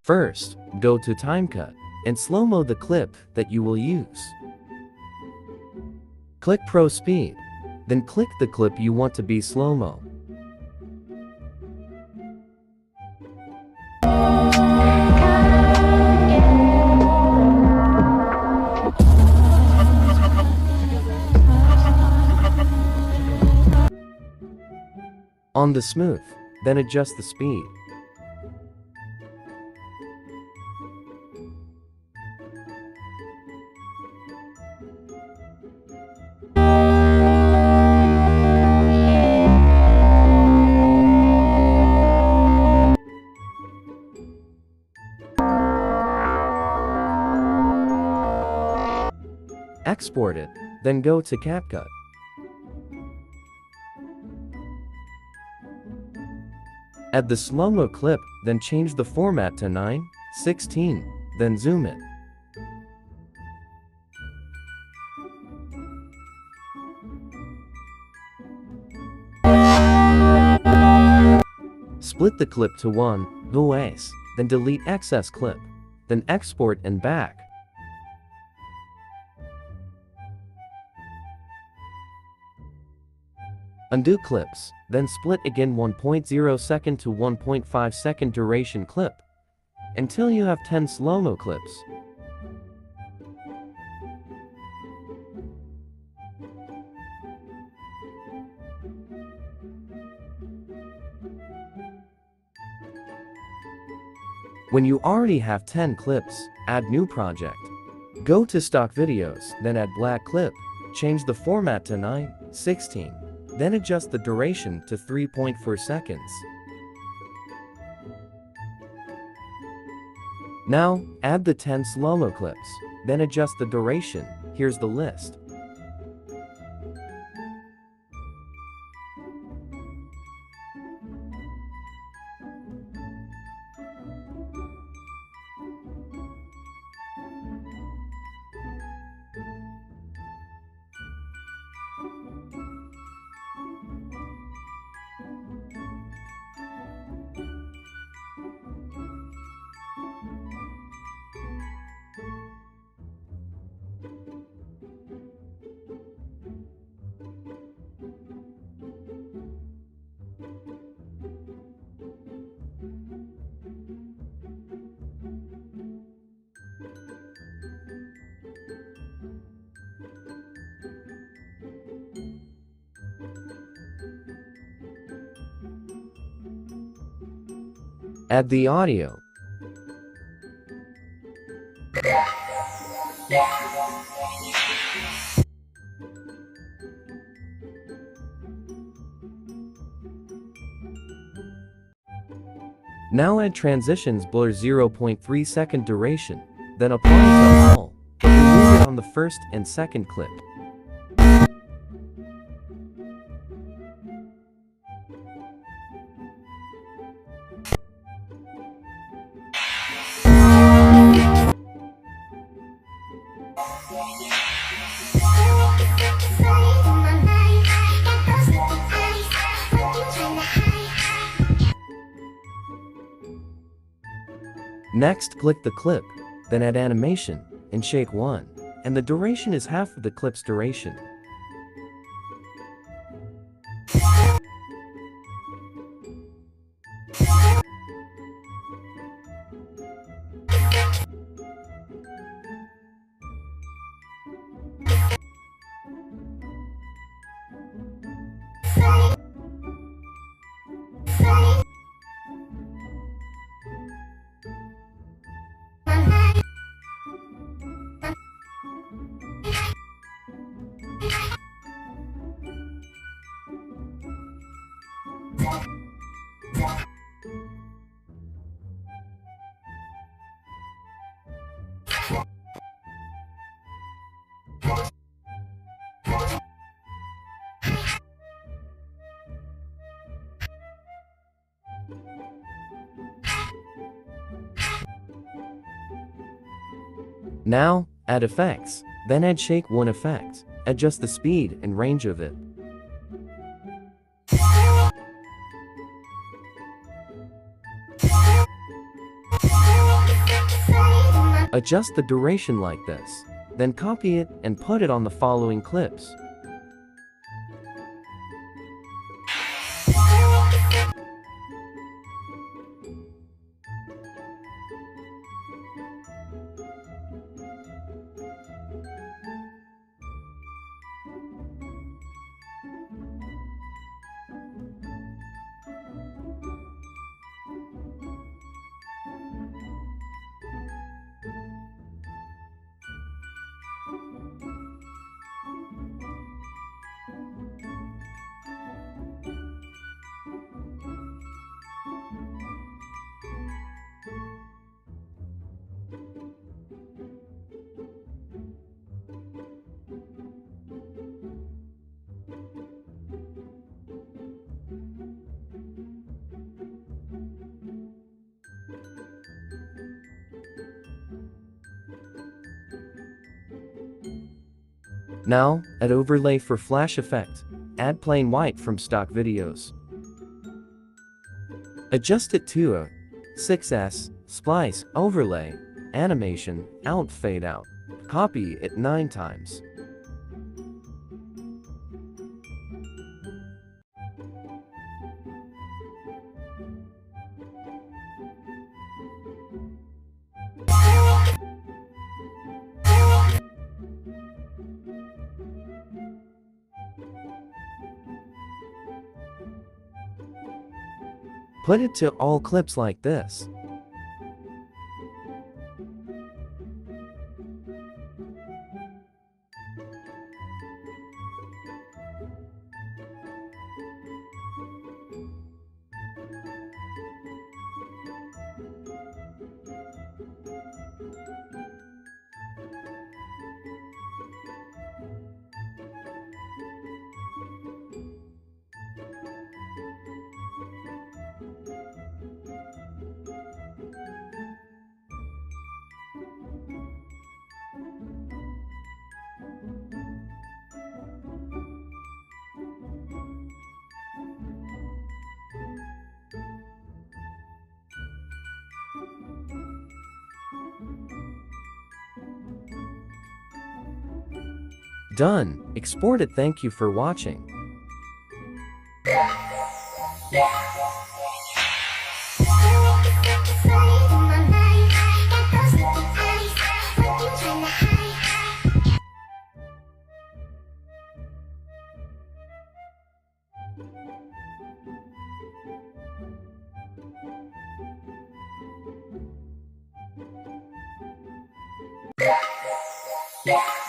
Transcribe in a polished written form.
First, go to Timecut and slow-mo the clip that you will use. Click Pro Speed, then click the clip you want to be slow-mo. On the smooth, then adjust the speed. Export it, then go to Capcut. Add the slow-mo clip, then change the format to 9:16, then zoom it. Split the clip to 1 ways, then delete excess clip, then export and back. Undo clips, then split again 1.0 second to 1.5 second duration clip, until you have 10 slow-mo clips. When you already have 10 clips, add new project. Go to stock videos, then add black clip, change the format to 9:16. Then adjust the duration to 3.4 seconds. Now, add the 10 slow-mo clips, then adjust the duration. Here's the list. Add the audio. Now add transitions blur 0.3 second duration, then apply to all, but remove it on the first and second clip. Next, click the clip, then add animation, and shake 1, and the duration is half of the clip's duration. Now, add effects, then add shake 1 effect, Adjust the speed and range of it. Adjust the duration like this. Then copy it and put it on the following clips. Now, add overlay for flash effect. Add plain white from stock videos. Adjust it to a 6S, splice, overlay, animation, out fade out. Copy it 9 times. Put it to all clips like this. Done. Export it. Thank you for watching. Yeah.